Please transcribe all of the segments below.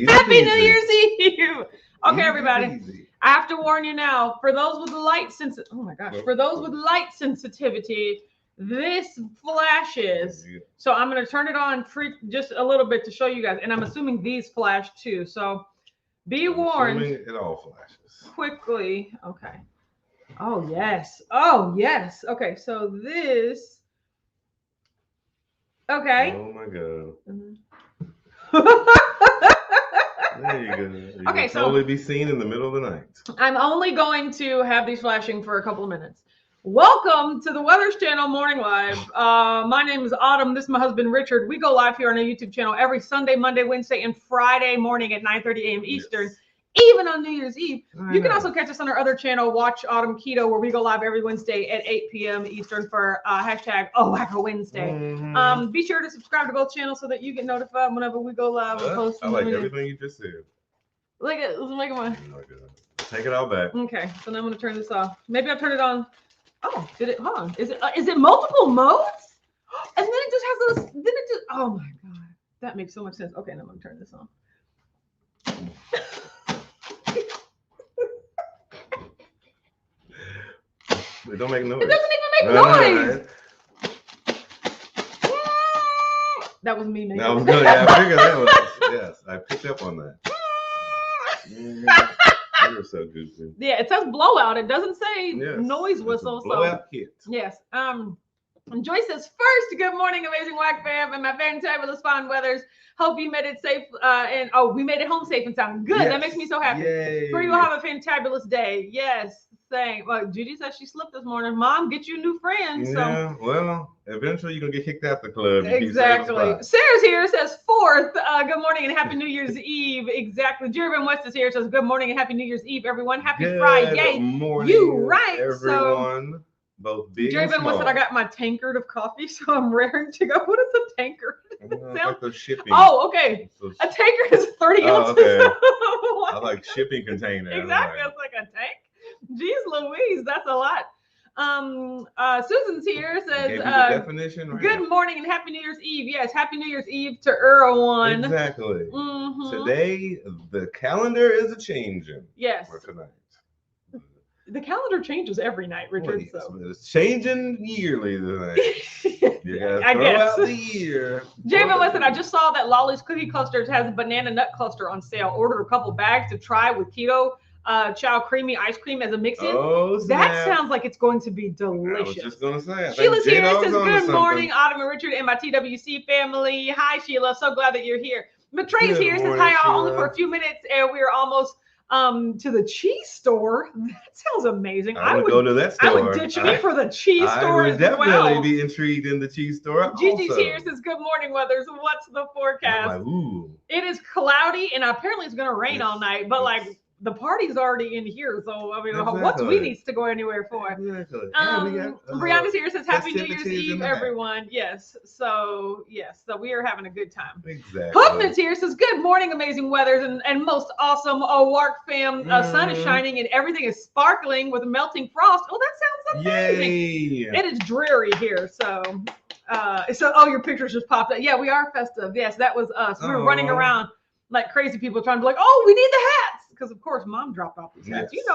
Happy New Year's Eve. Okay, everybody. I have to warn you now. For those with light sensitivity, this flashes. So I'm going to turn it on just a little bit to show you guys. And I'm assuming these flash too. So be warned. It all flashes. Quickly. Okay. Oh, yes. Oh, yes. Okay. So this. Okay. Oh, my God. There you go. You okay, so totally be seen in the middle of the night. I'm only going to have these flashing for a couple of minutes. Welcome to the Weathers Channel Morning Live. My name is Autumn. This is my husband, Richard. We go live here on our YouTube channel every Sunday, Monday, Wednesday, and Friday morning at 9:30 a.m. Eastern. Yes. Even on New Year's Eve. You can also catch us on our other channel, Watch Autumn Keto, where we go live every Wednesday at 8 p.m. Eastern for hashtag Wacko Wednesday. Mm-hmm. Be sure to subscribe to both channels so that you get notified whenever we go live and post. I like everything you just said. Look at one. Take it all back. Okay, so now I'm gonna turn this off. Maybe I'll turn it on. Oh, did it? Hold on. Is it multiple modes? And then it just has those. Then it just. Oh my god, that makes so much sense. Okay, now I'm gonna turn this on. It don't make noise. It doesn't even make noise. That was me making. That was good. Yeah, I figured that was. Yes, I picked up on that. You're so goofy. Yeah, it says blowout. It doesn't say noise whistle. Blowout kit. Yes. And Joyce says, first, good morning, amazing Whack fam, and my fantabulous fine weathers. Hope you made it safe. We made it home safe and sound good. Yes. That makes me so happy. Yay. For you will have a fantabulous day. Yes. Saying, well, Judy says she slipped this morning. Mom, get you new friends. Yeah, well, eventually you're going to get kicked out the club. Exactly. Sarah's here, says fourth. Good morning and happy New Year's Eve. Exactly. Jeremy West is here, says good morning and happy New Year's Eve, everyone. Happy Friday. Good morning, you right. Everyone. So, both big Jeremy and small. West said I got my tankard of coffee, so I'm raring to go. What is a tankard? Like the shipping. Oh, okay. A tankard is 30 ounces. Okay. I like shipping container. Exactly. It's like a tank. Jeez Louise, that's a lot. Susan's here, says definition right good morning and happy New Year's Eve. Yes, happy New Year's Eve to everyone. Exactly. Today the calendar is a changing. Yes. For tonight. The calendar changes every night, Richard. So it's changing yearly tonight. You gotta I throw guess. out the year. Jamie, listen, I just saw that Lolly's Cookie Clusters has a banana nut cluster on sale. Ordered a couple bags to try with keto chow creamy ice cream as a mix-in. Oh, that sounds like it's going to be delicious. I was just going to say. Sheila's here. It says, good morning, Autumn and Richard and my TWC family. Hi, Sheila. So glad that you're here. Matrey's here. Says, hi, y'all. Only for a few minutes, and we're almost to the cheese store. That sounds amazing. I would go to that store. I would ditch me for the cheese store. I would definitely be intrigued in the cheese store. Gigi's here, says good morning, weathers. What's the forecast? Like, ooh. It is cloudy and apparently it's going to rain all night, but like the party's already in here, so I mean, what's we needs to go anywhere for? Exactly. Brianna's here, says happy New Year's Eve, everyone. Yes, so we are having a good time. Exactly. Hookman's here, says good morning, amazing weathers and most awesome Wark fam. Sun is shining and everything is sparkling with melting frost. Oh, that sounds amazing. Yay. It is dreary here, so your pictures just popped up. Yeah, we are festive. Yes, that was us. We were running around like crazy people trying to be like, oh, we need the hats. Because of course mom dropped off these hats. Yes.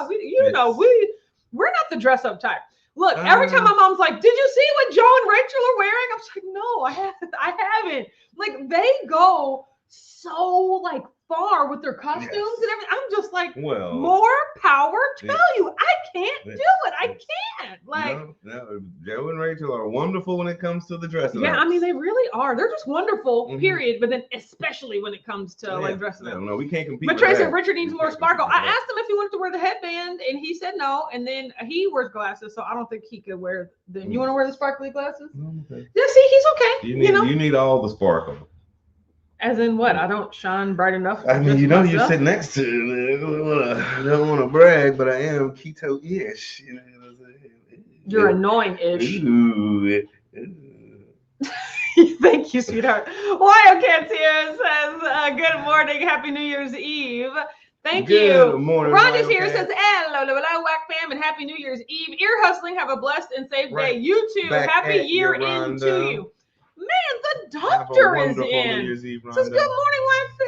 We're not the dress up type. Look, every time my mom's like, did you see what Joe and Rachel are wearing? I was like, no, I haven't. Like they go so like far with their costumes and everything. I'm just like, well, more power to you. I can't do it. I can't. Like, no, Joe and Rachel are wonderful when it comes to the dressing. Yeah, ups. I mean, they really are. They're just wonderful, period. But then especially when it comes to like dressing up. No, we can't compete. But Tracy, Richard needs more sparkle. I asked him if he wanted to wear the headband, and he said no. And then he wears glasses, so I don't think he could wear them. You want to wear the sparkly glasses? Okay. Yeah, see, he's okay. You need all the sparkle. As in what? I don't shine bright enough. I mean, you're sitting next to me. I don't want to brag, but I am keto-ish. You're annoying-ish. Ooh. Thank you, sweetheart. Why Can't here says, good morning, happy New Year's Eve. Thank you. Good morning. Rhonda's here says, hello, Whack fam, and happy New Year's Eve. Ear hustling, have a blessed and safe day. You too. Back happy year into you. Man, the doctor is in. Says, good morning,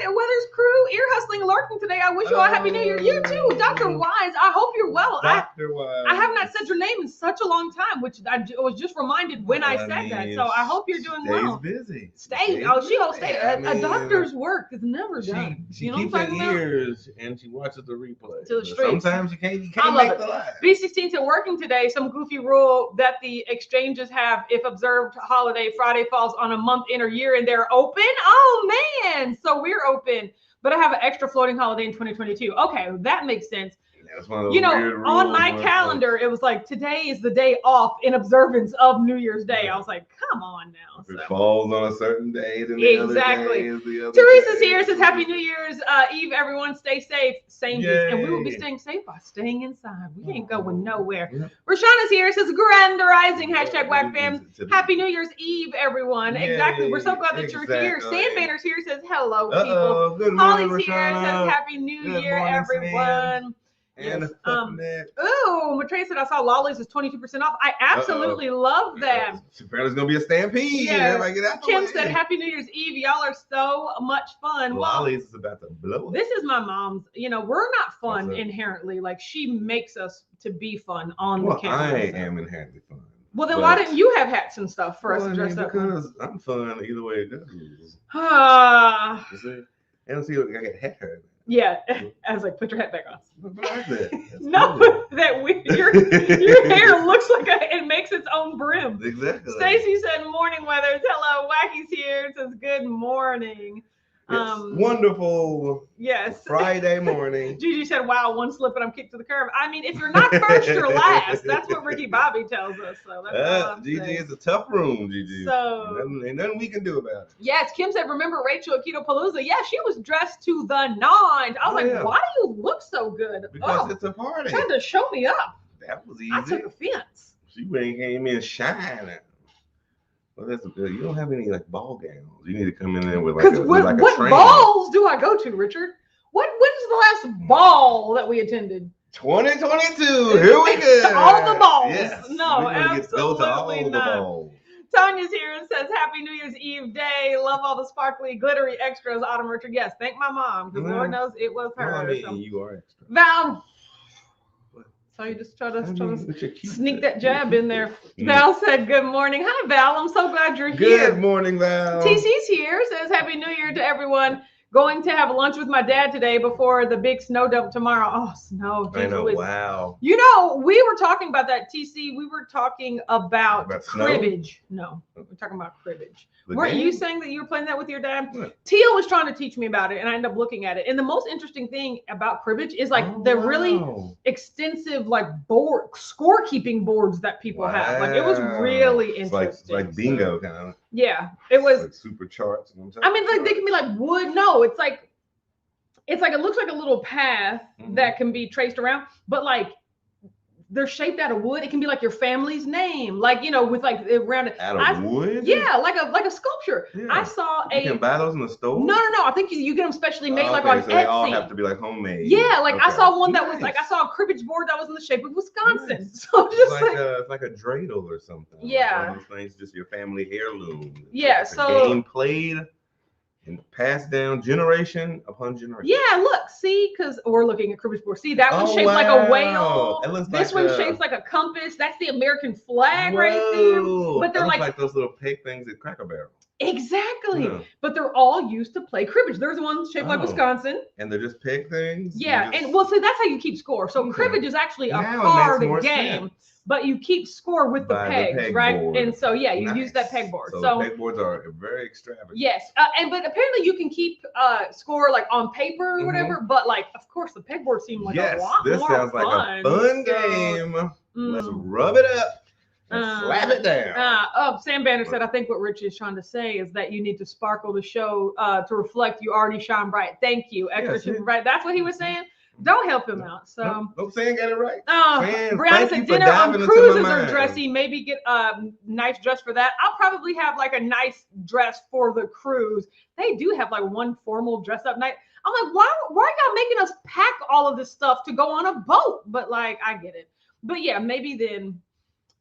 Weathers crew. Ear hustling, lurking today. I wish you all a happy New Year. You too, Dr. Wise. I hope you're well. Dr. Wise. I have not said your name in such a long time, which I was just reminded when I said that. So I hope you're doing well. Busy. She will stay. A doctor's work is never done. She keeps her ears and she watches the replay. To the streets. Sometimes you can't make the live. B16 said, working today, some goofy rule that the exchanges have if observed holiday Friday falls on a month in or year and they're open. Oh man, so we're open, but I have an extra floating holiday in 2022. Okay, that makes sense. That's one of those weird rules on my calendar, it was like today is the day off in observance of New Year's Day. I was like, come on now. If it falls on a certain day, then the other day is the other Teresa's day. here, says Happy New Year's Eve, everyone. Stay safe. Same here. And we will be staying safe by staying inside. We ain't going nowhere. Yep. Rashana's here, says Grand Rising, hashtag Whack Fam. Happy New Year's Eve, everyone. Yay. Exactly. We're so glad that you're here. Sandbanner's here, says hello, people. Good morning, Holly's here, says Happy New Year, everyone. And yes. Matrey said I saw Lollies is 22% off. I absolutely love that. Apparently there's gonna be a stampede. Yeah. Kim said Happy New Year's Eve. Y'all are so much fun. Lollies is about to blow up. This is my mom's. We're not fun inherently. Like she makes us to be fun on the camera. I am inherently fun. Well, then why didn't you have hats and stuff for us to dress up? Because I'm fun either way it goes. You see? And see, I got hair. Yeah, I was like, put your hat back on. No, your hair looks like it makes its own brim. Exactly. Stacy said, "Morning weather." Hello, Wacky's here. It says, "Good morning." Yes, wonderful. Yes. Friday morning. Gigi said, "Wow, one slip and I'm kicked to the curb." I mean, if you're not first, you're last. That's what Ricky Bobby tells us. So that's Gigi is a tough room, Gigi. So ain't nothing we can do about it. Yes, Kim said, "Remember Rachel at Keto Palooza?" Yeah, she was dressed to the nines. I was like, "Why do you look so good?" Because it's a party. Trying to show me up. That was easy. I took offense. She came in shining. Well, that's good. You don't have any like ball gowns. You need to come in there with like what balls do I go to, Richard? When's the last ball that we attended? 2022. Here we go. All the balls. Yes. No, absolutely not. Balls. Tanya's here and says, Happy New Year's Eve day. Love all the sparkly, glittery extras. Autumn Richard. Yes, thank my mom, because Lord knows it was her. Well, I mean, you are extra. Val. So you just try to sneak that jab in there. Val said, good morning. Hi, Val. I'm so glad you're here. Good morning, Val. TC's here. Says, Happy New Year to everyone. Going to have lunch with my dad today before the big snow dump tomorrow. Oh, snow. I know. Wow. We were talking about that, TC. We were talking about cribbage. No, we're talking about cribbage. Weren't you saying that you were playing that with your dad? What? Teal was trying to teach me about it, and I ended up looking at it. And the most interesting thing about cribbage is the really extensive board scorekeeping boards that people have. Like it was really interesting. It's like bingo kind of. Yeah, it was like super charts. I mean, they can be like wood. No, it's like it looks like a little path that can be traced around, but they're shaped out of wood. It can be like your family's name, with around it. Out of wood? Yeah, like a sculpture. Yeah. I saw You can buy those in the store? No. I think you get them specially made on so Etsy. They all have to be homemade. Yeah, I saw one that was I saw a cribbage board that was in the shape of Wisconsin. Nice. So just it's like a dreidel or something. Yeah. One of those things, just your family heirloom. Yeah. Game played. and passed down generation upon generation. Yeah, look, see, because we're looking at cribbage board. See, that one's shaped like a whale. It looks this like one's shaped like a compass. That's the American flag right there. But they're like those little peg things at Cracker Barrel. Exactly. Yeah. But they're all used to play cribbage. There's one shaped like Wisconsin. And they're just peg things? Yeah. And well, see, that's how you keep score. So cribbage is actually a card game. Sense. But you keep score with the pegs, right? Board. And so, yeah, you use that pegboard. So pegboards are very extravagant. Yes. But apparently you can keep score like on paper or whatever. But like, of course, the pegboard seemed like a lot more fun. This sounds like a fun game. Let's rub it up. Slap it down. Sam Banner said, I think what Rich is trying to say is that you need to sparkle the show to reflect you already shine bright. Thank you. Extra bright. That's what he was saying. Don't help him out. So nope, Sam got it right. Brianna said dinner on cruises are dressy. Maybe get a nice dress for that. I'll probably have like a nice dress for the cruise. They do have like one formal dress up night. I'm like, why are y'all making us pack all of this stuff to go on a boat? But like, I get it. But yeah, maybe then.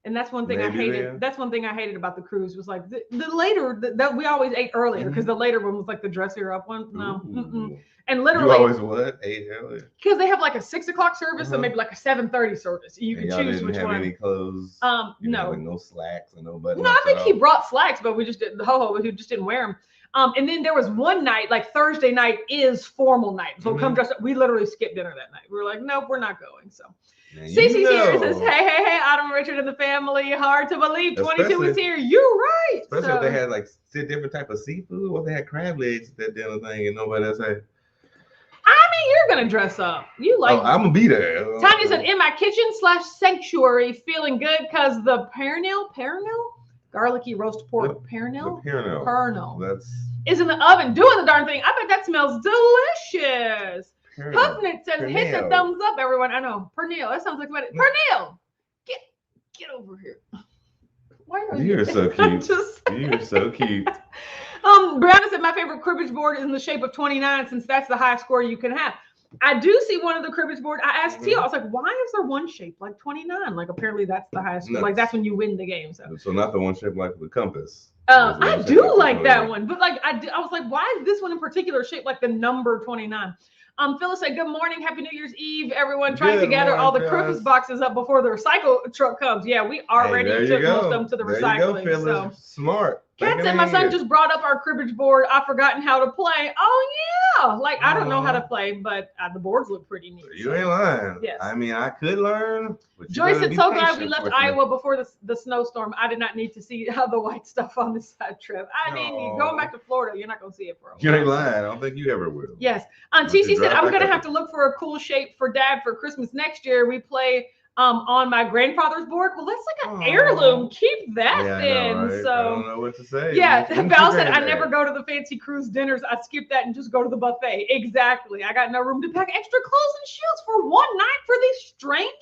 And that's one thing I hated. Then. That's one thing I hated about the cruise was like the later that we always ate earlier because the later one was like the dressier up one. No, and literally you always what ate earlier because they have like a 6 o'clock service or maybe like a 7:30 service. You can choose which one. Any clothes? No, like no slacks and no buttons. No, I think he brought slacks, but we just didn't. We just didn't wear them. And then there was one night, like Thursday night is formal night, so come dress up. We literally skipped dinner that night. We were like, nope, we're not going. So. Cece's here says, hey, Adam, Richard, and the family. Hard to believe 22 is here. You're right. Especially if they had like different type of seafood. What they had crab legs at that dinner thing and nobody else had. I mean, you're going to dress up. You like I'm going to be there. Tanya said, in my kitchen / sanctuary, feeling good because the pernil, garlicky roast pork pernil? Pernil. Is in the oven doing the darn thing. I bet that smells delicious. Huffnet says, hit the thumbs up, everyone. I know. Pernil. That sounds like what it. Pernil! Get over here. Why are you? You're so cute. You're so cute. Brianna said, my favorite cribbage board is in the shape of 29 since that's the highest score you can have. I do see one of the cribbage board. I asked Tio, I was like, why is there one shape like 29? Like, apparently that's the highest score. Like, that's when you win the game. So not the one shaped like the compass. I do like that one. But, like, I was like, why is this one in particular shaped like the number 29? Phyllis said, good morning. Happy New Year's Eve, everyone. Trying to gather all the Christmas boxes up before the recycle truck comes. Yeah, we already took most of them to the recycling. There you go, Phyllis. Smart. Kat said, my son just brought up our cribbage board. I've forgotten how to play. Oh, yeah. Like, I don't know how to play, but the boards look pretty neat. You ain't lying. Yes. I mean, I could learn. Joyce said, so glad we left Iowa before the snowstorm. I did not need to see the white stuff on this side trip. I mean, going back to Florida, you're not going to see it for a while. You ain't lying. I don't think you ever will. Yes. TC said, I'm going to have to look for a cool shape for Dad for Christmas next year. We play on my grandfather's board. Well, that's like an heirloom. Keep that then. Right? So I don't know what to say. Yeah, Val said I never go to the fancy cruise dinners. I skip that and just go to the buffet. Exactly. I got no room to pack extra clothes and shoes for one night for these strangers.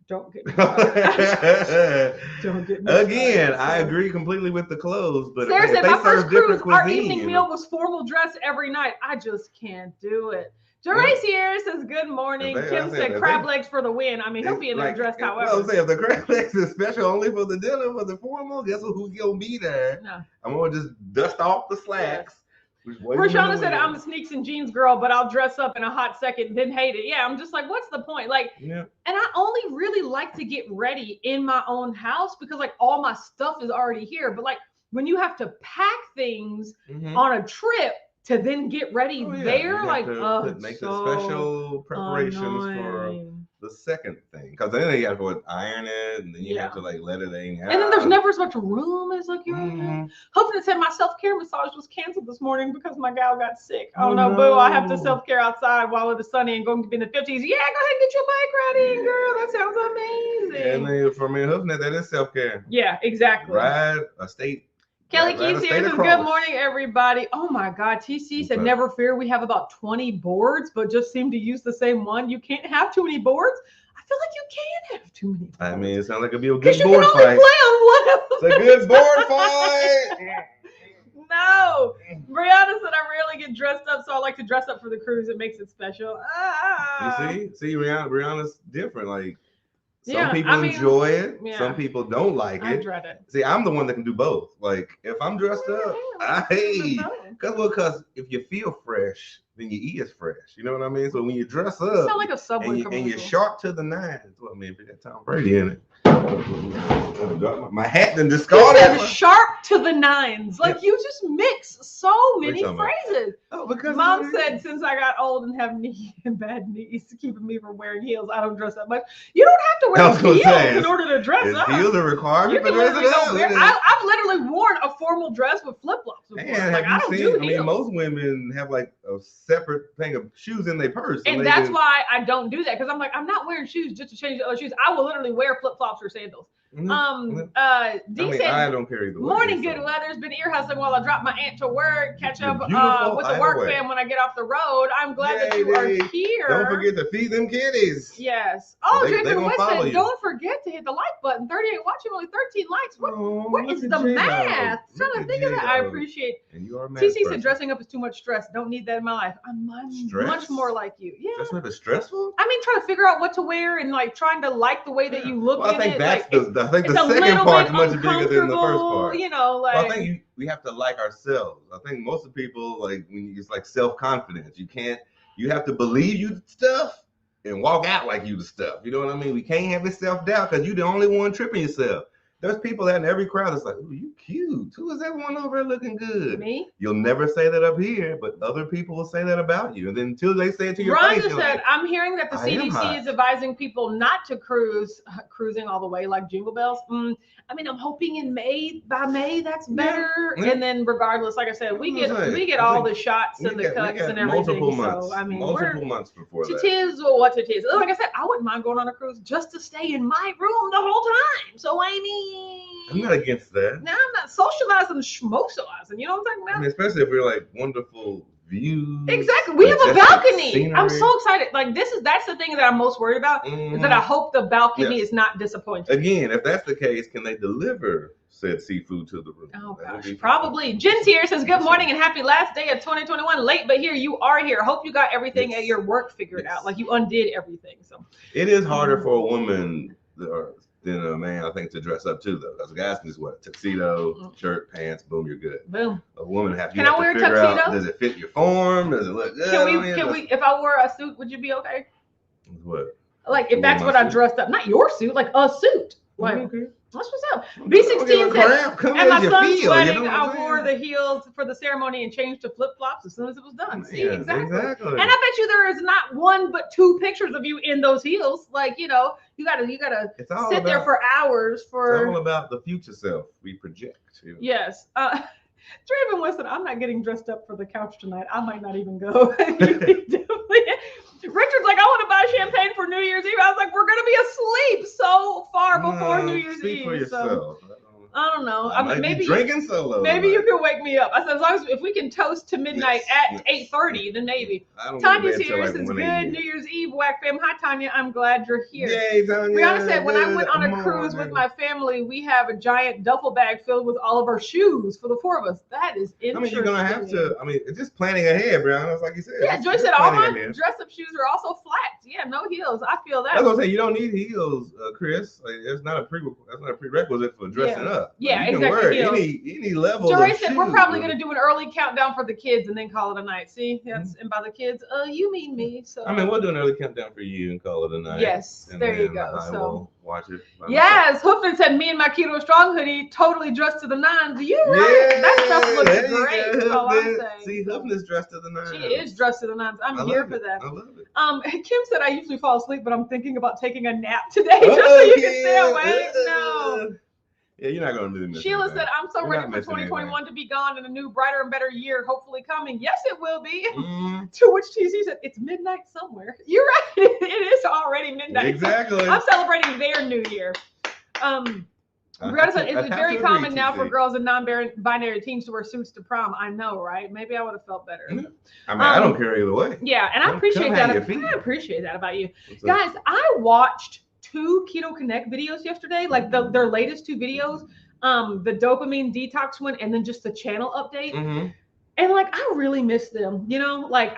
Don't get me started. Don't get me Again, started. I agree completely with the clothes, but Sarah said my first cruise, our evening meal was formal dress every night. I just can't do it. Jerry Sierra says, good morning. Kim said, crab legs for the win. I mean, he'll be in there dressed however. I'll say, if the crab legs is special only for the dinner, for the formal, guess who's going to be there? No. I'm going to just dust off the slacks. Rashana said, I'm a sneaks and jeans girl, but I'll dress up in a hot second, then hate it. Yeah, I'm just like, what's the point? Like, and I only really like to get ready in my own house because, like, all my stuff is already here. But, like, when you have to pack things on a trip, to then get ready there, like, make the special preparations for the second thing, because then you have to iron it, and then you have to like let it hang out. And then there's never as much room as like you're hoping to say my self-care massage was canceled this morning because my gal got sick. Oh no, boo! I have to self-care outside while it is sunny and going to be in the 50s. Yeah, go ahead and get your bike ready, girl. That sounds amazing. And then for me, hoofing that is self-care. Yeah, exactly. Ride a state. Kelly Keys here says, good morning, everybody. Oh my God, TC said, never fear. We have about 20 boards, but just seem to use the same one. You can't have too many boards. I feel like you can have too many boards. I mean, it sounds like it'd be a good board fight. You can only play on one of them. It's a good board fight. No. Brianna said, I rarely get dressed up, so I like to dress up for the cruise. It makes it special. You see, Brianna's different. Like, Some people enjoy it. Some people don't like it. I dread it. See, I'm the one that can do both. Like, if I'm dressed up, because if you feel fresh, then you eat as fresh. You know what I mean? So when you dress up, sound like a Subway and you're sharp to the nines. Well, I mean, if you got Tom Brady in it. My hat done discarded. Sharp to the nines. Like you just mix so many phrases. Oh, because Mom said since I got old and have bad knees, keeping me from wearing heels, I don't dress up much. You don't have to wear heels in order to dress up. Heels are requirement for dressing up. I've literally worn a formal dress with flip flops before. Like I don't do heels. I mean, most women have like a separate thing of shoes in their purse, and that's why I don't do that because I'm like I'm not wearing shoes just to change the other shoes. I will literally wear flip flops or sandals. D said, I don't carry the morning, good weather's been ear hustling while I drop my aunt to work, catch up with the work fam when I get off the road. I'm glad that you are here. Don't forget to feed them kitties. Yes. Oh, Jacob West said, don't forget to hit the like button. 38 watching, only 13 likes. What is the math? Trying to think of that. I appreciate. And you are TC said dressing up is too much stress. Don't need that in my life. I'm much more like you. Yeah. Dressing up is stressful? I mean, trying to figure out what to wear and like trying to like the way that you look in it. I think the second part's much bigger than the first part. You know, like I think we have to like ourselves. I think most of the people it's like self-confidence. You have to believe you the stuff and walk out like you the stuff. You know what I mean? We can't have this self-doubt because you're the only one tripping yourself. There's people out in every crowd that's like, "Ooh, you cute. Who is that one over there looking good?" Me? You'll never say that up here, but other people will say that about you. And then until they say it to your face, Rhonda said, "I'm hearing that the CDC is advising people not to cruising all the way like Jingle Bells." I mean, I'm hoping by May that's better. Yeah. And then regardless, like I said, we get all the shots and the cuts and everything. Multiple months. So I mean, multiple months before that. What it is. Like I said, I wouldn't mind going on a cruise just to stay in my room the whole time. So I mean. I'm not against that. No, I'm not socializing, schmosocializing. You know what I'm talking about? I mean, especially if we're like wonderful views. Exactly. We have a balcony. Scenery. I'm so excited. Like that's the thing that I'm most worried about is that I hope the balcony is not disappointing. Again, if that's the case, can they deliver said seafood to the room? Oh gosh, probably. Jen here says, good morning and happy last day of 2021. Late, but here you are here. Hope you got everything at your work figured out. Like you undid everything. So it is harder for a woman than a man, I think, to dress up too, though. Because guys can just what? Tuxedo, shirt, pants, boom, you're good. Boom. A woman have to figure out, does it fit your form? Does it look good? Can we, if I wore a suit, would you be okay? What? Like, if that's what I dressed up, not your suit, like a suit. Like, okay. That's what's up. B16 said, at my son's wedding, I wore the heels for the ceremony and changed to flip-flops as soon as it was done. See, exactly. And I bet you there is not one but two pictures of you in those heels. Like, you gotta sit there for hours for. It's all about the future self we project. Yes. Draven Weston, I'm not getting dressed up for the couch tonight. I might not even go. Richard's like, I want to buy champagne for New Year's Eve. I was like, we're going to be asleep so far before New Year's Eve. For yourself. I don't know. I mean, maybe drinking solo. Maybe you can wake me up. I said, as long as if we can toast to midnight at 8:30, then maybe. Tanya's here. Says, good New Year's Eve, Whack Fam. Hi, Tanya. I'm glad you're here. Yay, Tanya. Brianna said, when I went on a cruise with my family, we have a giant duffel bag filled with all of our shoes for the four of us. That is interesting. I mean, you're gonna have to. I mean, it's just planning ahead, Brianna. Like you said. Yeah, Joyce said all my dress-up shoes are also flats. Yeah, no heels. I feel that. I was gonna say you don't need heels, Chris. Like, it's not a prerequisite for dressing up. Yeah, exactly. Any level. Jory said we're probably going to do an early countdown for the kids and then call it a night. See, that's and by the kids, you mean me. So I mean, we'll do an early countdown for you and call it a night. Yes, there you go. So watch it. Yes, Hoofman said me and my Keto Strong hoodie totally dressed to the nines. You right? Yeah, that stuff looks great. That's all I'm saying. See, Hoofman is dressed to the nines. She is dressed to the nines. I'm here for that. I love it. Kim said I usually fall asleep, but I'm thinking about taking a nap today just so you can stay awake. No. Yeah, you're not going to do this. Sheila said, I'm so ready for 2021 to be gone and a new, brighter and better year hopefully coming. Yes, it will be. To which TC said, it's midnight somewhere. You're right. It is already midnight. Exactly. I'm celebrating their new year. Brianna said, it's very common now for girls and non-binary teens to wear suits to prom. I know, right? Maybe I would have felt better. I mean, I don't care either way. Yeah, and I appreciate that. I appreciate that about you. Guys, I watched 2 Keto Connect videos yesterday, like their latest 2 videos, the dopamine detox one and then just the channel update. And like, I really miss them, you know, like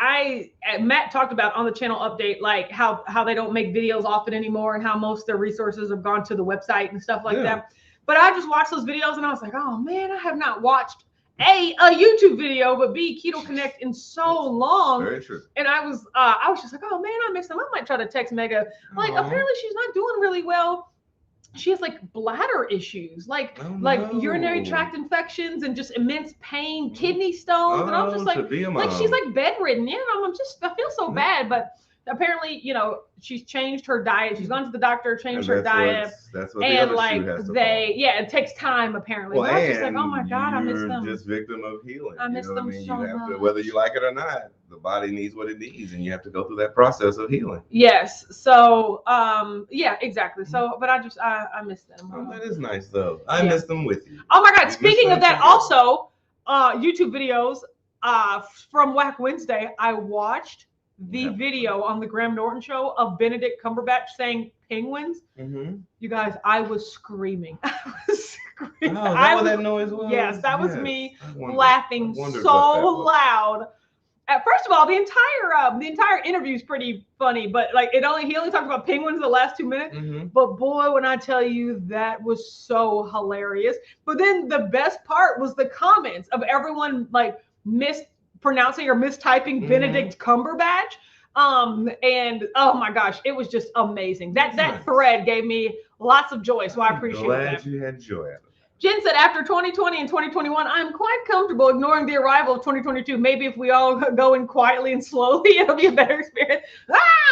Matt talked about on the channel update, like how they don't make videos often anymore and how most of their resources have gone to the website and stuff like that. But I just watched those videos and I was like, oh man, I have not watched a YouTube video, but B, Keto Connect in so long. Very true. And I was just like, oh man, I miss them. I might try to text Mega. Like, apparently she's not doing really well. She has like bladder issues, like urinary tract infections and just immense pain, kidney stones. And I'm just like she's like bedridden. You know, I feel so bad, but apparently, you know, she's changed her diet. She's gone to the doctor, changed her diet. That's what and the like has to it takes time apparently. Well, but I was just like, oh my God, I miss them. You're just victim of healing. I miss them so much. Whether you like it or not, the body needs what it needs, and you have to go through that process of healing. Yes. So, yeah, exactly. So, but I miss them. Oh, that is nice though. I miss them with you. Oh my God. Speaking of that, also, YouTube videos from Whack Wednesday, I watched the video on the Graham Norton show of Benedict Cumberbatch saying penguins. You guys, I was screaming. I was screaming. Oh, is that what that noise was? Yes, that was me laughing so loud. First of all, the entire interview is pretty funny, but like he only talked about penguins the last 2 minutes. But boy, when I tell you, that was so hilarious. But then the best part was the comments of everyone like mispronouncing or mistyping Benedict Cumberbatch. And oh my gosh, it was just amazing. That thread gave me lots of joy, so I appreciate that. Glad you had joy out of it. Jen said, after 2020 and 2021, I'm quite comfortable ignoring the arrival of 2022. Maybe if we all go in quietly and slowly, it'll be a better experience.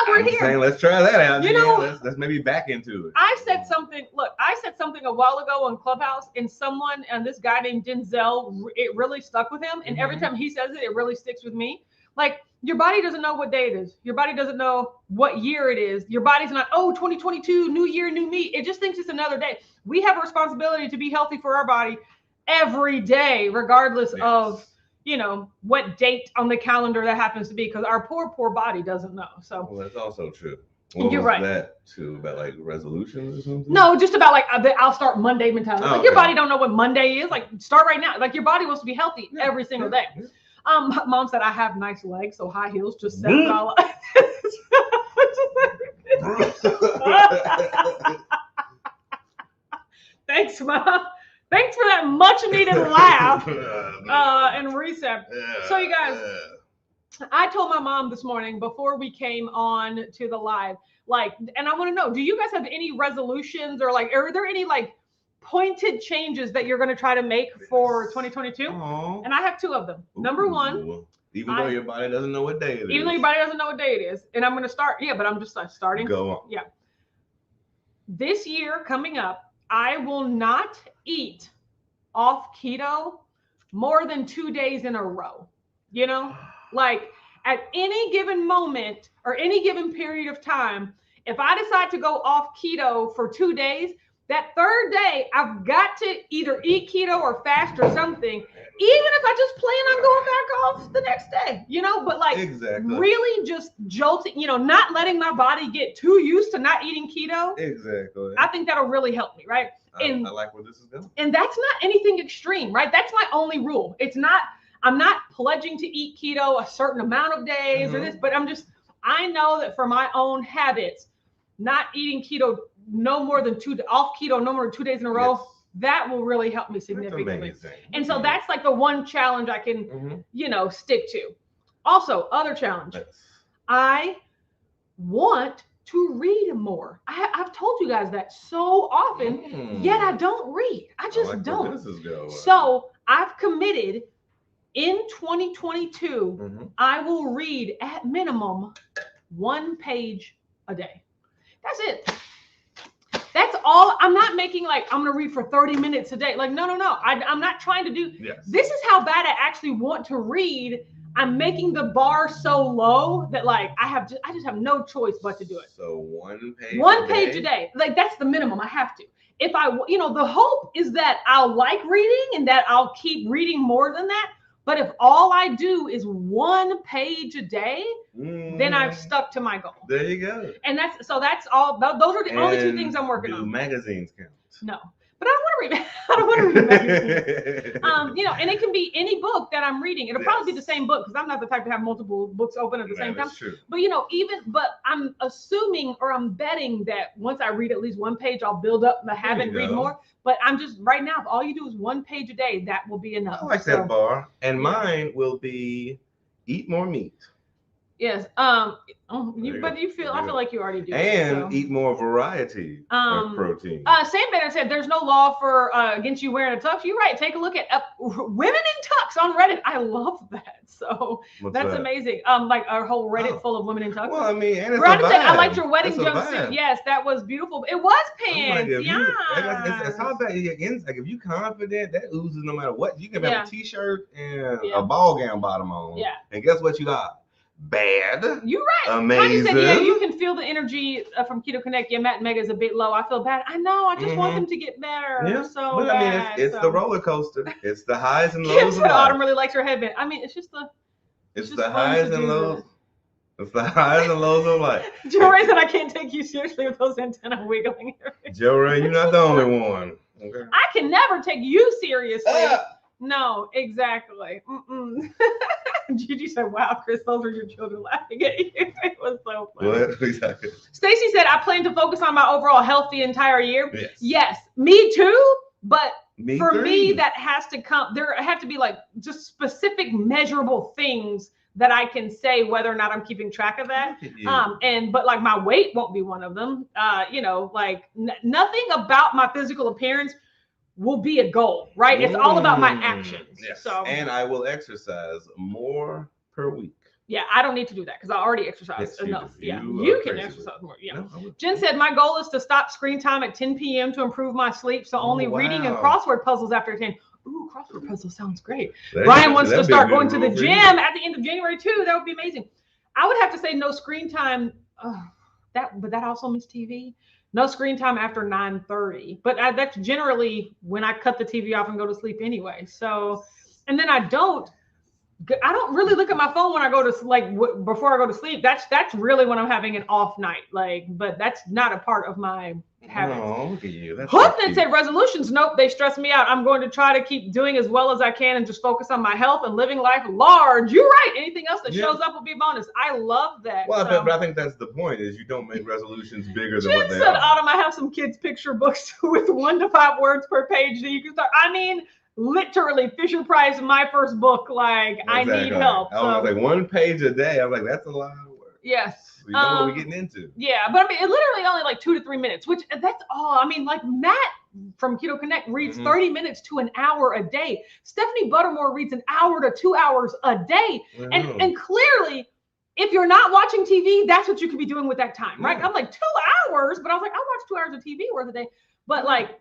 We're here. Saying, let's try that out. You know, let's maybe back into it. I said something a while ago on Clubhouse, and this guy named Denzel, it really stuck with him. And every time he says it, it really sticks with me. Like, your body doesn't know what day it is. Your body doesn't know what year it is. Your body's not, 2022, new year, new me. It just thinks it's another day. We have a responsibility to be healthy for our body every day, regardless of, you know, what date on the calendar that happens to be, because our poor body doesn't know. So well, that's also true. You're right. That too, about like resolutions or something? No, just about like I'll start Monday mentality. Like your body don't know what Monday is. Like start right now. Like your body wants to be healthy every single day. Mom said I have nice legs, so high heels just set it all up. Thanks, Mom. Thanks for that much needed laugh and reset. So you guys, I told my mom this morning before we came on to the live, like, and I want to know, do you guys have any resolutions or like, are there any like pointed changes that you're going to try to make for 2022? And I have two of them. Number one, even though your body doesn't know what day it is. Even though your body doesn't know what day it is. And I'm going to start. Yeah, but I'm just starting. Go on. Yeah. This year coming up, I will not eat off keto more than 2 days in a row. You know, like at any given moment or any given period of time, if I decide to go off keto for 2 days, that third day, I've got to either eat keto or fast or something, even if I just plan on going back off the next day, you know, but like really just jolting, you know, not letting my body get too used to not eating keto. Exactly. I think that'll really help me, right? I like where this is going. And that's not anything extreme, right? That's my only rule. I'm not pledging to eat keto a certain amount of days or this, but I know that for my own habits, not eating keto no more than 2 days in a row, that will really help me significantly. And so that's like the one challenge I can, you know, stick to. Also, other challenge, I want to read more. I've told you guys that so often, yet I don't read. I just don't. So I've committed in 2022, I will read at minimum 1 page a day. That's it. That's all. I'm not making like, I'm going to read for 30 minutes a day. Like, no. I'm not trying to do, this is how bad I actually want to read. I'm making the bar so low that like, I just have no choice but to do it. So 1 page, a day. Like that's the minimum. I have to. If the hope is that I'll like reading and that I'll keep reading more than that. But if all I do is 1 page a day, then I've stuck to my goal. There you go. And that's all. Those are the only 2 things I'm working on. Do magazines count? No. But I don't want to read. I don't want to read magazines. You know, and it can be any book that I'm reading. It'll probably be the same book because I'm not the type to have multiple books open at the same time. True. But you know, but I'm assuming or I'm betting that once I read at least one page, I'll build up the habit and read more. But I'm just right now, if all you do is 1 page a day, that will be enough. I like that bar. And mine will be eat more meat. Yes. I feel like you already do. And eat more variety of protein. Sam Banner said there's no law for against you wearing a tux. You're right. Take a look at women in tux on Reddit. I love that. So that's amazing. Like a whole Reddit full of women in tux. Well, I mean, and it's Brandon said I liked your wedding jumpsuit. Yes, that was beautiful. It was pants. It's all about like if you confident, that oozes no matter what. You can have a t-shirt and a ball gown bottom on. Yeah. And guess what you got? Bad. You're right. Amazing. Said, you can feel the energy from Keto Connect. Yeah, Matt and Mega is a bit low. I feel bad. I know. I just want them to get better. Yeah. So but I mean, it's the roller coaster. It's the highs and lows. Kim said Autumn really likes her headband. I mean, it's the highs and lows. It's the highs and lows of life. Joe Ray said I can't take you seriously with those antenna wiggling. Joe Ray, you're not the only one. Okay. I can never take you seriously. No, exactly. Gigi said, wow, Chris, those are your children laughing at you. It was so funny. What? Exactly. Stacy said, I plan to focus on my overall health the entire year. Yes, me too. But for me, that has to come. There have to be like just specific measurable things that I can say whether or not I'm keeping track of that. But like my weight won't be one of them. You know, like nothing about my physical appearance will be a goal, right? It's all about my actions. Yes. So, and I will exercise more per week. Yeah, I don't need to do that because I already exercise enough. You can exercise more. Yeah. No, Jen said, my goal is to stop screen time at 10 p.m. to improve my sleep. So only reading and crossword puzzles after 10. Ooh, crossword puzzle sounds great. Brian wants to start going to the gym at the end of January too. That would be amazing. I would have to say no screen time. But that also means TV. No screen time after 9:30, but that's generally when I cut the TV off and go to sleep anyway. So, and then I don't really look at my phone when I go to before I go to sleep. That's really when I'm having an off night. But that's not a part of my habits. Oh, look at you. Hoofman said resolutions. Nope, they stress me out. I'm going to try to keep doing as well as I can and just focus on my health and living life large. You're right. Anything else that shows up will be a bonus. I love that. Well, but I think that's the point is you don't make resolutions bigger than what they are. Autumn, I have some kids' picture books with 1 to 5 words per page that you can start. I mean, literally Fisher Price, my first book. Like I need help. I was like 1 page a day. I'm like, that's a lot of work. Yes. You know what we're getting into. Yeah, but I mean, it literally only like 2 to 3 minutes, which that's all. I mean, like Matt from Keto Connect reads 30 minutes to an hour a day. Stephanie Buttermore reads an hour to 2 hours a day. And clearly, if you're not watching TV, that's what you could be doing with that time, right? I'm like 2 hours, but I was like, I'll watch 2 hours of TV worth a day. But like,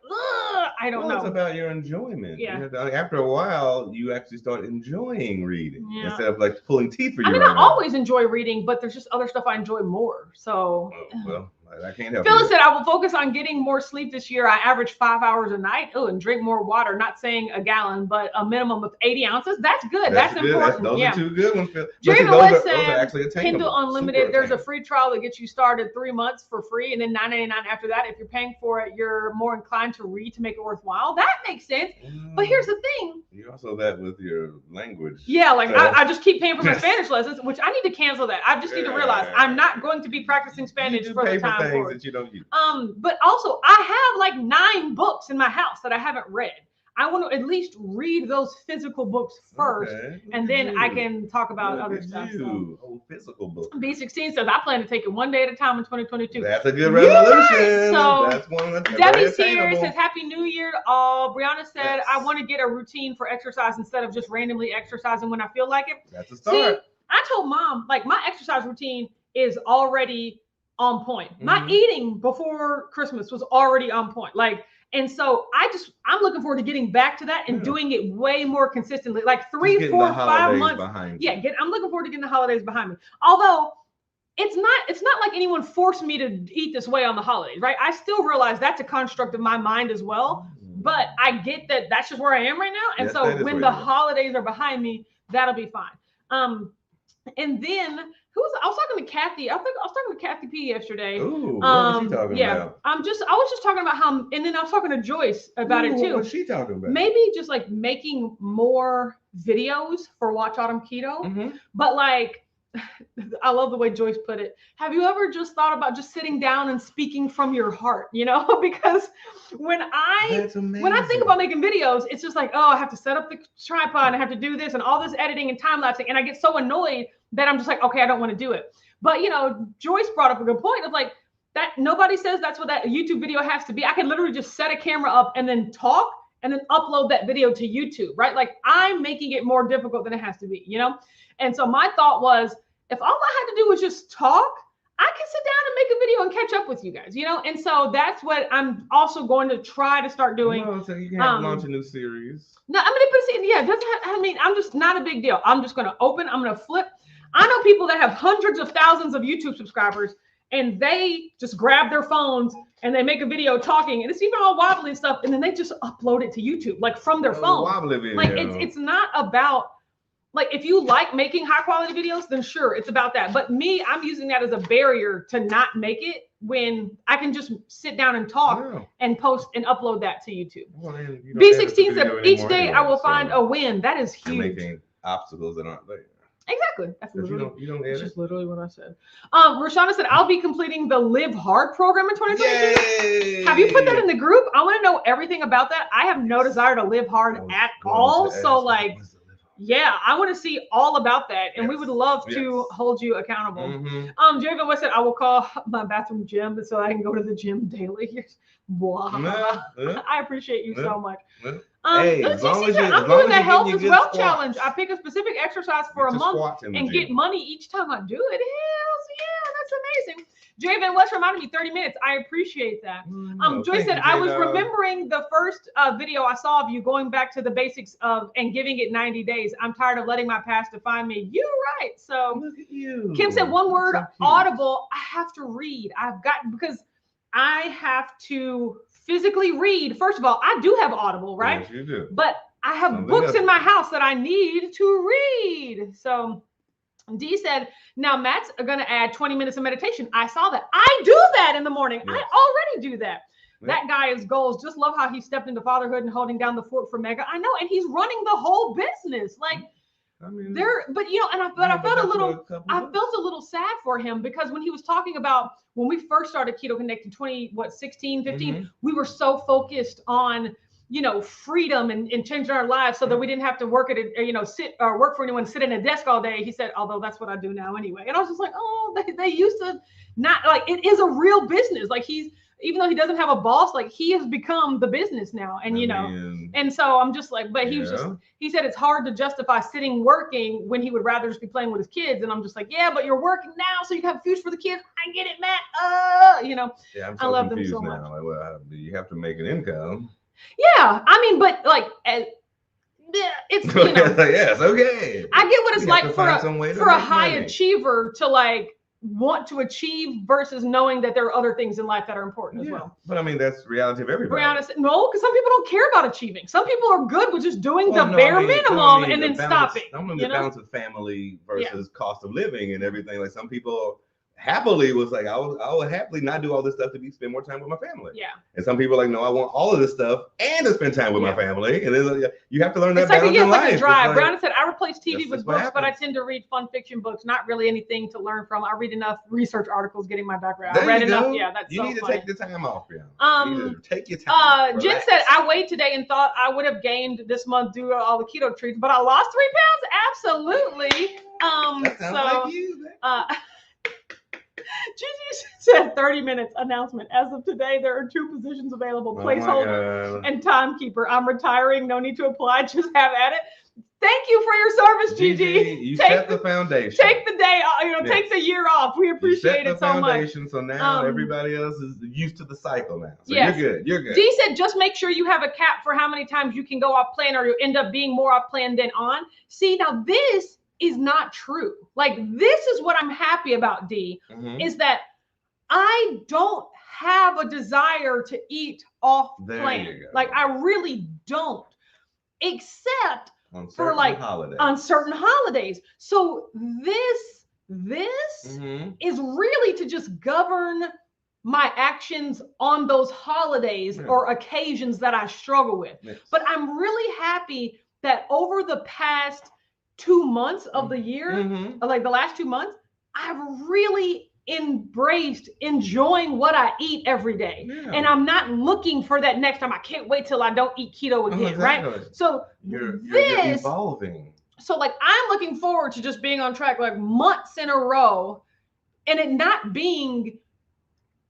I don't know. It's about your enjoyment. Yeah. After a while, you actually start enjoying reading instead of like pulling teeth for you. I mean, I always enjoy reading, but there's just other stuff I enjoy more. So. Well, I can't help Phyllis said, I will focus on getting more sleep this year. I average 5 hours a night. And drink more water. Not saying a gallon, but a minimum of 80 ounces. That's good. That's important. Those are 2 good ones. Jerry those said, are actually attainable. Kindle Unlimited. There's a free trial that gets you started 3 months for free, and then $9.99 after that. If you're paying for it, you're more inclined to read to make it worthwhile. That makes sense. But here's the thing. You also that with your language. Yeah, like I just keep paying for my Spanish lessons, which I need to cancel that. I just need to realize I'm not going to be practicing Spanish for the time for that you don't use. But also I have like 9 books in my house that I haven't read. I want to at least read those physical books first, and then I can talk about other stuff. So. Physical books. B16 says I plan to take it 1 day at a time in 2022. That's a good resolution. Right. So that's one of the Debbie's here says Happy New Year to all. Brianna said I want to get a routine for exercise instead of just randomly exercising when I feel like it. That's a start. See, I told Mom like my exercise routine is already on point. My eating before Christmas was already on point. And so I'm looking forward to getting back to that and doing it way more consistently, like 3, 4, 5 months. I'm looking forward to getting the holidays behind me. Although it's not like anyone forced me to eat this way on the holidays, right? I still realize that's a construct of my mind as well. But I get that that's just where I am right now. And so when the holidays are behind me, that'll be fine. And then I was talking to Kathy. I was talking to Kathy P yesterday. Ooh, what was she talking about? I was just talking about how, and then I was talking to Joyce about it too. What was she talking about? Maybe just like making more videos for Watch Autumn Keto, but like, I love the way Joyce put it. Have you ever just thought about just sitting down and speaking from your heart? You know, because when I think about making videos, it's just like, oh, I have to set up the tripod and I have to do this and all this editing and time lapsing, and I get so annoyed that I'm just like, okay, I don't want to do it. But you know, Joyce brought up a good point of like that. Nobody says that's what that YouTube video has to be. I can literally just set a camera up and then talk and then upload that video to YouTube, right? Like I'm making it more difficult than it has to be, you know? And so my thought was, if all I had to do was just talk, I can sit down and make a video and catch up with you guys, you know? And so that's what I'm also going to try to start doing. No, so you can have launch a new series. No, I mean, I'm just not a big deal. I'm just going to open, I'm going to flip. I know people that have hundreds of thousands of YouTube subscribers and they just grab their phones and they make a video talking and it's even all wobbly and stuff. And then they just upload it to YouTube, like from their phone. Wobbly video. Like it's not about, like, if you like making high quality videos, then sure, it's about that. But me, I'm using that as a barrier to not make it when I can just sit down and talk and post and upload that to YouTube. Well, B16 said each day I will find a win. That is huge. Making obstacles that aren't there. Exactly. That's literally, you don't that's just literally what I said. Rashana said, I'll be completing the Live Hard program in 2022. Have you put that in the group? I want to know everything about that. I have no desire to live hard at all. So like, yeah, I want to see all about that. And we would love to hold you accountable. Javen West said, I will call my bathroom gym so I can go to the gym daily. Wow. I appreciate you so much. Hey, as long as I'm doing the Health is Wealth Challenge. I pick a specific exercise for a month and get money each time I do it. Hells yeah, that's amazing. Jay Van West reminded me 30 minutes. I appreciate that. Joy said, I was remembering the first video I saw of you going back to the basics of and giving it 90 days. I'm tired of letting my past define me. You're right. So look at you. Kim said, one word, Audible. I have to read. Because I have to physically read. First of all, I do have Audible, right? Yes, you do. But I have books in my house that I need to read. So D said, now Matt's going to add 20 minutes of meditation. I saw that. I do that in the morning. Yes. I already do that. Yes. That guy is goals. Just love how he stepped into fatherhood and holding down the fort for Mega. I know. And he's running the whole business. Like, I mean, but you know, and I felt a little sad for him because when he was talking about when we first started Keto Connect in 16, 15, we were so focused on, you know, freedom and changing our lives so that we didn't have to work at it, you know, sit or work for anyone, sit in a desk all day. He said, although that's what I do now anyway. And I was just like, oh, they used to not, like, it is a real business. Like even though he doesn't have a boss, like he has become the business now. And, you know, and so I'm just like, but he said it's hard to justify sitting working when he would rather just be playing with his kids. And I'm just like, yeah, but you're working now so you can have future for the kids. I get it, Matt. You know, yeah, I'm so I love them so much. Like, well, you have to make an income. Yeah. I mean, but like, it's, you know, yes, okay. I get what it's like for a high achiever to like, want to achieve versus knowing that there are other things in life that are important as well. But I mean, that's the reality of everybody. No, because some people don't care about achieving. Some people are good with just doing the bare minimum and then stopping. I'm going to balance with family versus cost of living and everything. Like some people happily was like, I would happily not do all this stuff to spend more time with my family. Yeah. And some people are like, no, I want all of this stuff and to spend time with my family. And then you have to learn that balance in life. Like a drive. Brown said, I replace TV with books, but I tend to read fun fiction books. Not really anything to learn from. I read enough research articles getting my background. I read enough. Yeah, that's you so need funny. To take the time off, you need to take your time. Jen said, I weighed today and thought I would have gained this month due to all the keto treats, but I lost 3 pounds. Absolutely. That sounds like you. Gigi said 30 minutes announcement. As of today, there are 2 positions available, placeholder and timekeeper. I'm retiring. No need to apply. Just have at it. Thank you for your service, Gigi. You set the foundation. Take the day, take the year off. We appreciate it so much. So now everybody else is used to the cycle now. So you're good. You're good. Dee said, just make sure you have a cap for how many times you can go off plan or you end up being more off plan than on. See, now this is not true. Like, this is what I'm happy about, D, is that I don't have a desire to eat off plan. Like, I really don't. Except on for certain like holidays. on certain holidays. So this is really to just govern my actions on those holidays or occasions that I struggle with. But I'm really happy that over the past 2 months of the year, like the last 2 months, I've really embraced enjoying what I eat every day. And I'm not looking for that next time. I can't wait till I don't eat keto again, right? So you're this evolving. So like I'm looking forward to just being on track like months in a row and it not being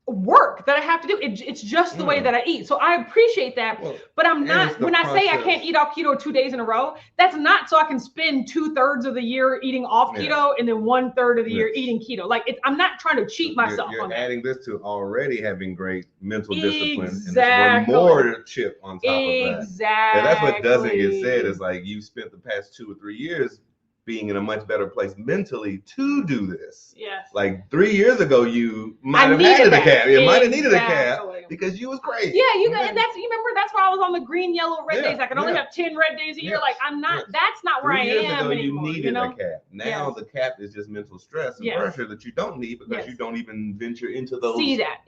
work that I have to do. It's just the way that I eat. So I appreciate that. Well, but I'm not, when I say I can't eat off keto 2 days in a row, that's not so I can spend 2/3 of the year eating off keto and then 1/3 of the year eating keto. Like I'm not trying to cheat myself you're on adding this to already having great mental discipline. Exactly. And there's one more chip on top of that. Exactly. And that's what doesn't get said is like you spent the past 2 or 3 years being in a much better place mentally to do this. Yes. Like 3 years ago, you might have needed a cab. You might have needed a cab because you was great. Yeah, and that's, you remember, that's why I was on the green, yellow, red days. I could only have 10 red days a year. Like I'm not, that's not where I am anymore. You needed a cap. Now the cap is just mental stress and pressure that you don't need because you don't even venture into those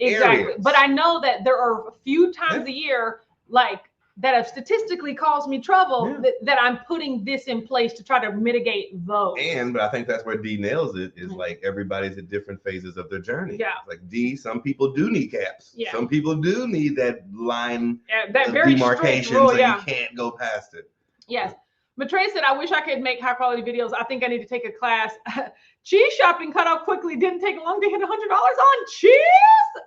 areas. But I know that there are a few times a year, like, that have statistically caused me trouble that I'm putting this in place to try to mitigate those. But I think that's where D nails it is like everybody's at different phases of their journey. Yeah. Like D, some people do need caps. Yeah. Some people do need that line that very demarcation rule, so you can't go past it. Yes. Matrey said, I wish I could make high quality videos. I think I need to take a class. Cheese shopping cut off quickly. Didn't take long to hit $100 on cheese.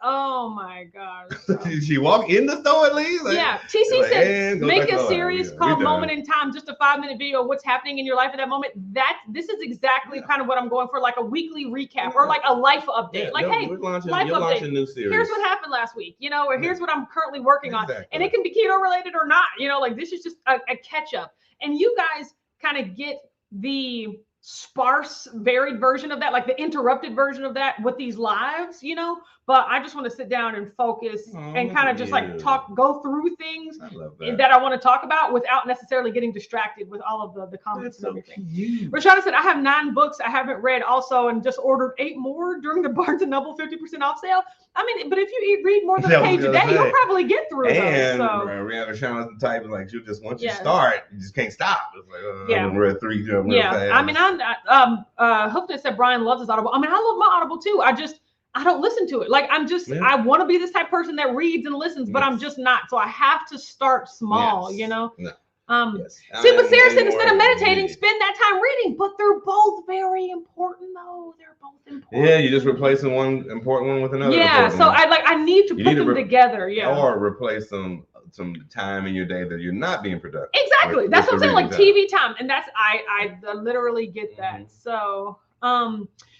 Oh my gosh. Did she walk in the store at least? Like, TC said, make a series called Moment in Time, just a 5-minute video of what's happening in your life at that moment. This is exactly kind of what I'm going for, like a weekly recap or like a life update. Like, hey, life update. A new series. Here's what happened last week, or here's what I'm currently working on. And it can be keto related or not, like this is just a catch up. And you guys kind of get the sparse, varied version of that, like the interrupted version of that with these lives, but I just want to sit down and focus and kind of just like go through things that I want to talk about without necessarily getting distracted with all of the comments and everything. Rashada said, I have 9 books I haven't read also and just ordered 8 more during the Barnes & Noble 50% off sale. I mean, but if you read more than a page a day, you'll probably get through those. And Rashada's the type of like, she'll just, once you start, you just can't stop. It's like, I'm read 3 real fast. I mean, hopefully said Brian loves his Audible. I mean, I love my Audible too. I don't listen to it. Like I want to be this type of person that reads and listens, but I'm just not. So I have to start small, See, but Sarah said instead of meditating, spend that time reading. But they're both very important, though. They're both important. Yeah, you're just replacing one important one with another. Yeah, so I need to put them together. Yeah, or replace some time in your day that you're not being productive. Exactly. That's what I'm saying. Like TV time, and that's I literally get that. So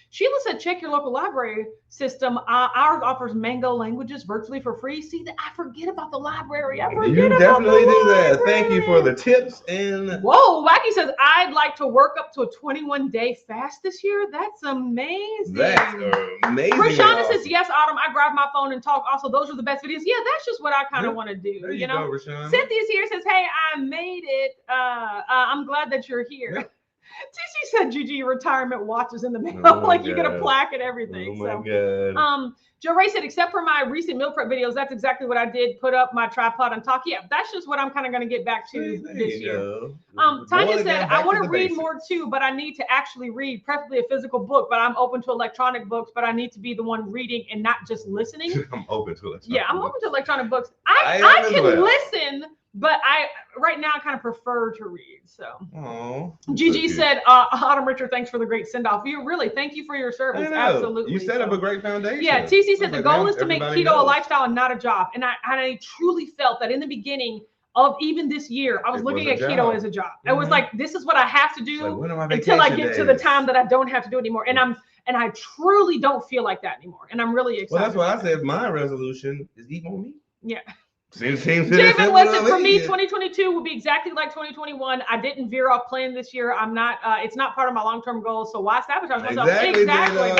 Sheila said, check your local library system. Ours offers Mango languages virtually for free. See, I forget about the library. You definitely do that. Thank you for the tips. And whoa, Wacky says, I'd like to work up to a 21-day fast this year. That's amazing. That's amazing. Rashana says, yes, Autumn, I grab my phone and talk. Also, those are the best videos. Yeah, that's just what I kind of want to do. There you go, Rashana. Cynthia's here, says, hey, I made it. I'm glad that you're here. Yeah. TC said GG retirement watches in the mail, like you get a plaque and everything. God. Joe Ray said, except for my recent meal prep videos, that's exactly what I did. Put up my tripod and talk. Yeah, that's just what I'm kind of going to get back to this year. Tanya said, I want to read more too, but I need to actually read, preferably a physical book, but I'm open to electronic books, but I need to be the one reading and not just listening. I'm open to it. Yeah, I'm open to electronic books. I can listen, but right now I kind of prefer to read. So Gigi said, Autumn Richard, thanks for the great send-off. You really, thank you for your service. Absolutely. You set up a great foundation. Yeah, TC said the goal is to make keto a lifestyle and not a job. And I truly felt that in the beginning of even this year, I was looking at keto as a job. It was like, this is what I have to do until I get to the time that I don't have to do it anymore. And I truly don't feel like that anymore. And I'm really excited. Well, that's why I said my resolution is eat more meat. Yeah. Javen listed for me, 2022 will be exactly like 2021. I didn't veer off plan this year. I'm not. It's not part of my long-term goals. So why sabotage myself? Exactly.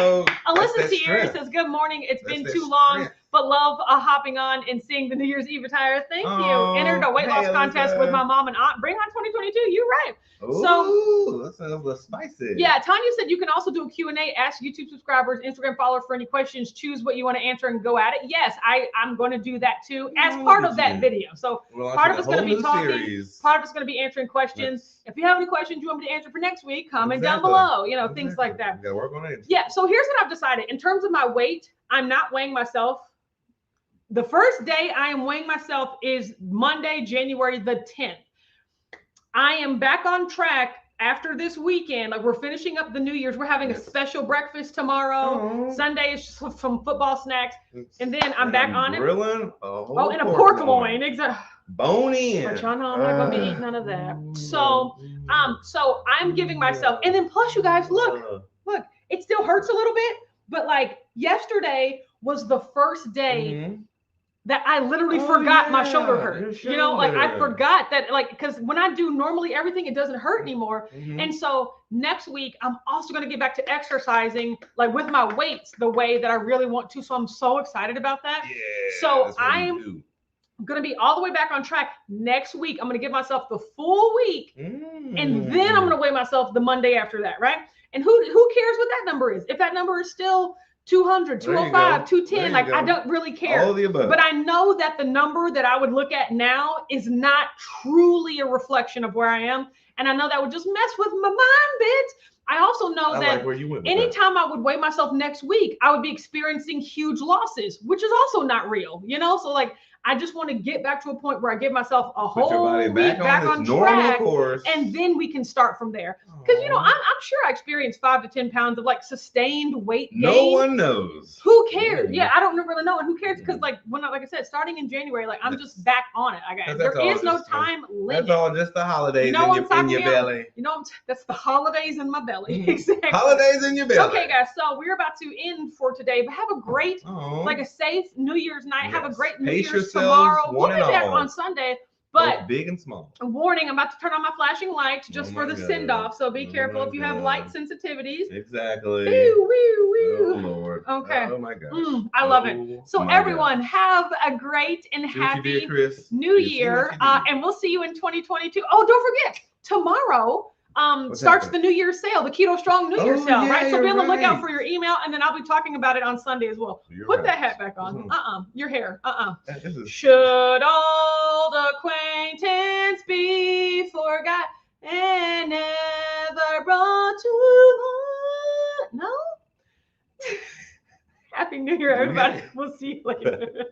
Alyssa Tier says, "Good morning. It's been too long but love hopping on and seeing the New Year's Eve attire. Thank you. Entered a weight loss contest with my mom and aunt. Bring on 2022. You're right. Ooh, that sounds a little spicy. Yeah, Tanya said you can also do a Q&A, ask YouTube subscribers, Instagram followers for any questions, choose what you want to answer and go at it. Yes, I'm going to do that too as part of that video. So part of it's going to be talking, part of it's going to be answering questions. If you have any questions you want me to answer for next week, comment down below, you know, things like that. You got to work on it. Yeah, so here's what I've decided. In terms of my weight, I'm not weighing myself. The first day I am weighing myself is Monday, January the 10th. I am back on track after this weekend. Like, we're finishing up the New Year's. We're having a special breakfast tomorrow. Sunday is just some football snacks. And then I'm back on grilling it. And a pork loin. Exactly. Bony. But y'all know I'm not gonna be eating none of that. So I'm giving myself, and then plus you guys, look, it still hurts a little bit, but like yesterday was the first day that I literally forgot my shoulder hurt. You know, like I forgot that, like, because when I do normally everything, it doesn't hurt anymore. And so next week, I'm also going to get back to exercising, like with my weights, the way that I really want to. So I'm so excited about that. Yeah, so I'm going to be all the way back on track next week. I'm going to give myself the full week. And then I'm going to weigh myself the Monday after that, right? And who cares what that number is? If that number is still 200, 205, 210, like I don't really care. All of the above. But I know that the number that I would look at now is not truly a reflection of where I am. And I know that would just mess with my mind bit. I also know that anytime I would weigh myself next week, I would be experiencing huge losses, which is also not real, you know? So like, I just want to get back to a point where I give myself a whole week back on track, and then we can start from there. Because, you know, I'm sure I experienced 5 to 10 pounds of like sustained weight gain. No one knows. Who cares? Yeah, I don't really know. And who cares? Because like like I said, starting in January, like I'm just back on it. There is no time limit. That's all just the holidays in your belly. You know, that's the holidays in my belly. Exactly. Holidays in your belly. Okay, guys. So we're about to end for today, but have a great, like a safe New Year's night. Have a great New Year's tomorrow. We'll be back on Sunday. But both big and small. A warning, I'm about to turn on my flashing lights just for the send-off. So be careful if you have light sensitivities. Exactly. Woo, woo, woo. Oh, Lord. Okay. Oh, my gosh. I love it. So everyone, have a great and happy New Year. And we'll see you in 2022. Oh, don't forget, tomorrow starts the New Year's sale, the Keto Strong New Year's sale, right? So be on the lookout for your email, and then I'll be talking about it on Sunday as well. Put that hat back on. Your hair. Should old acquaintance be forgot and never brought to mind? No? Happy New Year, everybody. We'll see you later.